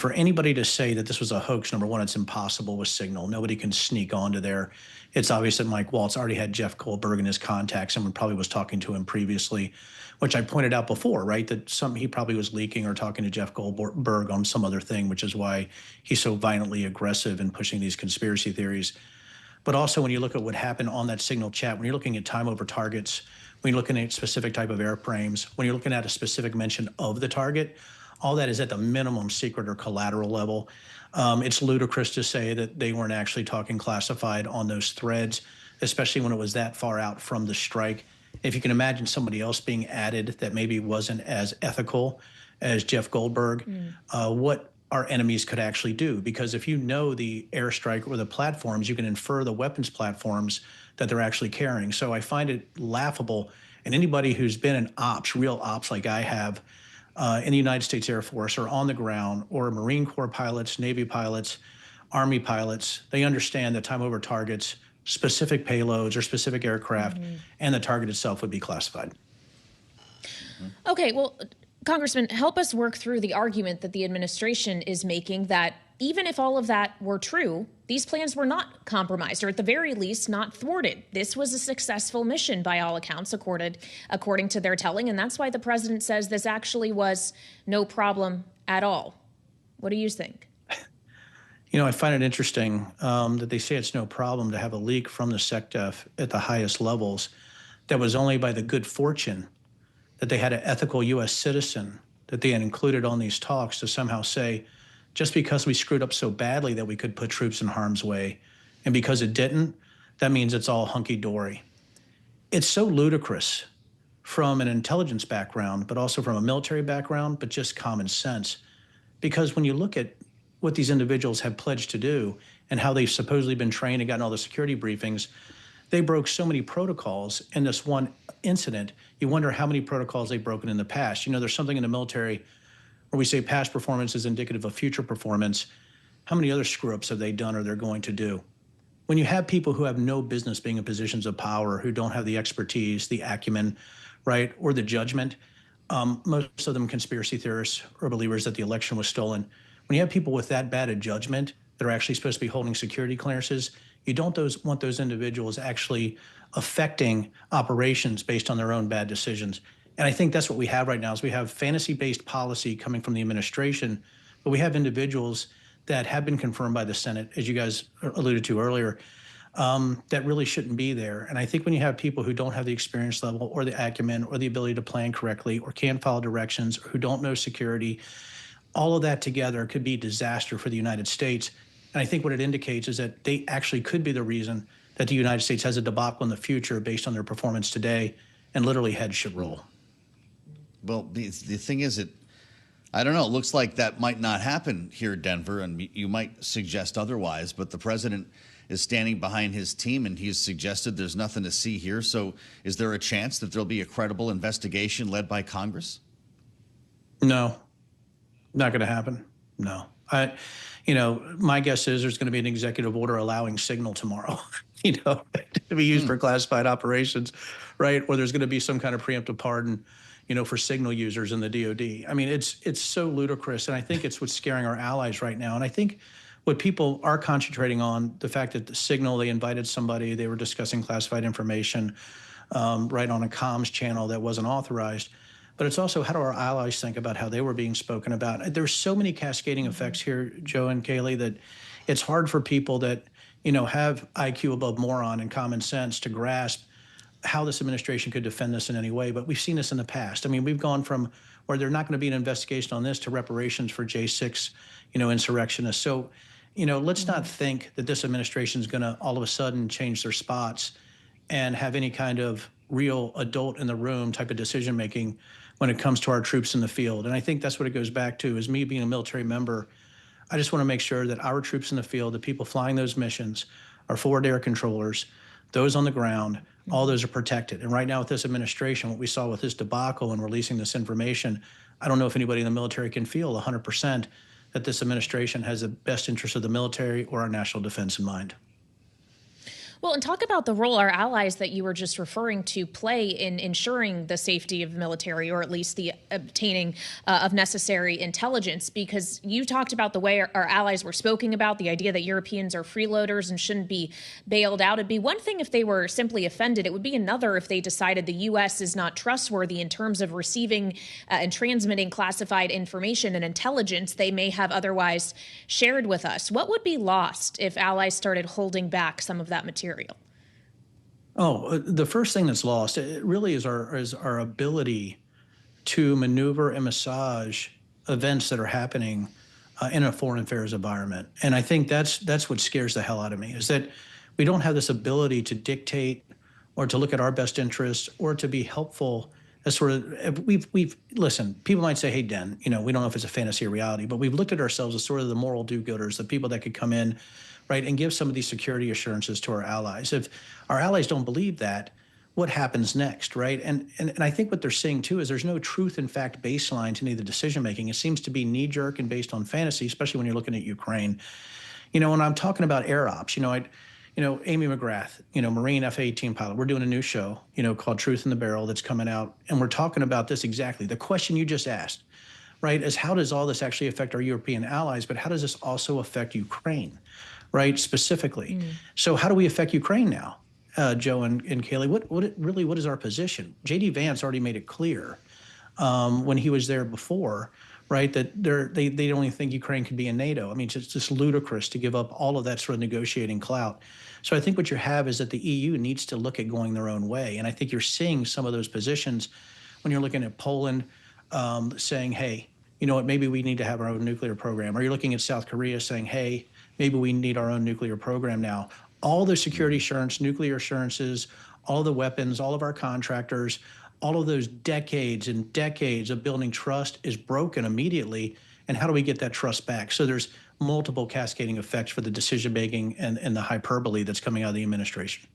for anybody to say that this was a hoax, number one, it's impossible with Signal. Nobody can sneak onto there. It's obvious that Mike Waltz already had Jeff Goldberg in his contacts. Someone probably was talking to him previously, which I pointed out before, right? That he probably was leaking or talking to Jeff Goldberg on some other thing, which is why he's so violently aggressive in pushing these conspiracy theories. But also when you look at what happened on that Signal chat, when you're looking at time over targets, when you're looking at specific type of airframes, when you're looking at a specific mention of the target, all that is at the minimum secret or collateral level. It's ludicrous to say that they weren't actually talking classified on those threads, especially when it was that far out from the strike. If you can imagine somebody else being added that maybe wasn't as ethical as Jeff Goldberg, what our enemies could actually do. Because if you know the airstrike or the platforms, you can infer the weapons platforms that they're actually carrying. So I find it laughable. And anybody who's been in ops, real ops like I have, in the United States Air Force or on the ground, or Marine Corps pilots, Navy pilots, Army pilots, they understand that time over targets, specific payloads or specific aircraft, and the target itself would be classified. Okay, well, Congressman, help us work through the argument that the administration is making that even if all of that were true, these plans were not compromised, or at the very least not thwarted. This was a successful mission by all accounts, according to their telling, and that's why the president says this actually was no problem at all. What do you think? You know, I find it interesting that they say it's no problem to have a leak from the SecDef at the highest levels. That was only by the good fortune that they had an ethical U.S. citizen that they had included on these talks to somehow say, just because we screwed up so badly that we could put troops in harm's way, and because it didn't, that means it's all hunky-dory. It's so ludicrous from an intelligence background, but also from a military background, but just common sense. Because when you look at what these individuals have pledged to do and how they've supposedly been trained and gotten all the security briefings, they broke so many protocols in this one incident. You wonder how many protocols they've broken in the past. You know, there's something in the military where we say past performance is indicative of future performance. How many other screw-ups have they done or they're going to do? When you have people who have no business being in positions of power, who don't have the expertise, the acumen, right, or the judgment, most of them conspiracy theorists or believers that the election was stolen. When you have people with that bad a judgment that are actually supposed to be holding security clearances, you don't want those individuals actually affecting operations based on their own bad decisions. And I think that's what we have right now is we have fantasy-based policy coming from the administration, but we have individuals that have been confirmed by the Senate, as you guys alluded to earlier, that really shouldn't be there. And I think when you have people who don't have the experience level or the acumen or the ability to plan correctly or can't follow directions or who don't know security, all of that together could be disaster for the United States. And I think what it indicates is that they actually could be the reason that the United States has a debacle in the future based on their performance today, and literally heads should roll. Well, the thing is, I don't know. It looks like that might not happen here in Denver, and you might suggest otherwise. But the president is standing behind his team, and he's suggested there's nothing to see here. So is there a chance that there'll be a credible investigation led by Congress? No, not going to happen. No. My guess is there's going to be an executive order allowing Signal tomorrow, to be used for classified operations, right? Or there's going to be some kind of preemptive pardon, for Signal users in the DOD. I mean, it's so ludicrous, and I think it's what's scaring our allies right now. And I think what people are concentrating on, the fact that the Signal, they invited somebody, they were discussing classified information, right on a comms channel that wasn't authorized. But it's also, how do our allies think about how they were being spoken about? There's so many cascading effects here, Joe and Kayleigh, that it's hard for people that, have IQ above moron and common sense to grasp how this administration could defend this in any way. But we've seen this in the past. I mean, we've gone from where there's not going to be an investigation on this to reparations for J6, insurrectionists. So, let's not think that this administration is going to all of a sudden change their spots and have any kind of real adult in the room type of decision making when it comes to our troops in the field. And I think that's what it goes back to, is me being a military member. I just want to make sure that our troops in the field, the people flying those missions, our forward air controllers, those on the ground, all those are protected. And right now with this administration, what we saw with this debacle and releasing this information, I don't know if anybody in the military can feel 100% that this administration has the best interest of the military or our national defense in mind. Well, and talk about the role our allies that you were just referring to play in ensuring the safety of the military, or at least the obtaining of necessary intelligence, because you talked about the way our allies were spoken about, the idea that Europeans are freeloaders and shouldn't be bailed out. It'd be one thing if they were simply offended. It would be another if they decided the U.S. is not trustworthy in terms of receiving and transmitting classified information and intelligence they may have otherwise shared with us. What would be lost if allies started holding back some of that material? Oh, the first thing that's lost, it really is our ability to maneuver and massage events that are happening in a foreign affairs environment. And I think that's what scares the hell out of me, is that we don't have this ability to dictate or to look at our best interests or to be helpful. As sort of, we've listen, people might say, hey, Den, we don't know if it's a fantasy or reality, but we've looked at ourselves as sort of the moral do-gooders, the people that could come in, right, and give some of these security assurances to our allies. If our allies don't believe that, what happens next, right? And I think what they're seeing too is there's no truth in fact baseline to any of the decision making. It seems to be knee-jerk and based on fantasy, especially when you're looking at Ukraine. When I'm talking about air ops, Amy McGrath, Marine F-18 pilot, we're doing a new show, called Truth in the Barrel that's coming out. And we're talking about this exactly. The question you just asked, right, is how does all this actually affect our European allies, but how does this also affect Ukraine, right, specifically? So how do we affect Ukraine now, Joe and Kayleigh? What is our position? J.D. Vance already made it clear when he was there before, right, that they don't even think Ukraine could be in NATO. I mean, it's just ludicrous to give up all of that sort of negotiating clout. So I think what you have is that the EU needs to look at going their own way. And I think you're seeing some of those positions when you're looking at Poland saying, hey, you know what, maybe we need to have our own nuclear program. Or you're looking at South Korea saying, hey, maybe we need our own nuclear program now. All the security assurance, nuclear assurances, all the weapons, all of our contractors, all of those decades and decades of building trust is broken immediately. And how do we get that trust back? So there's multiple cascading effects for the decision making and the hyperbole that's coming out of the administration.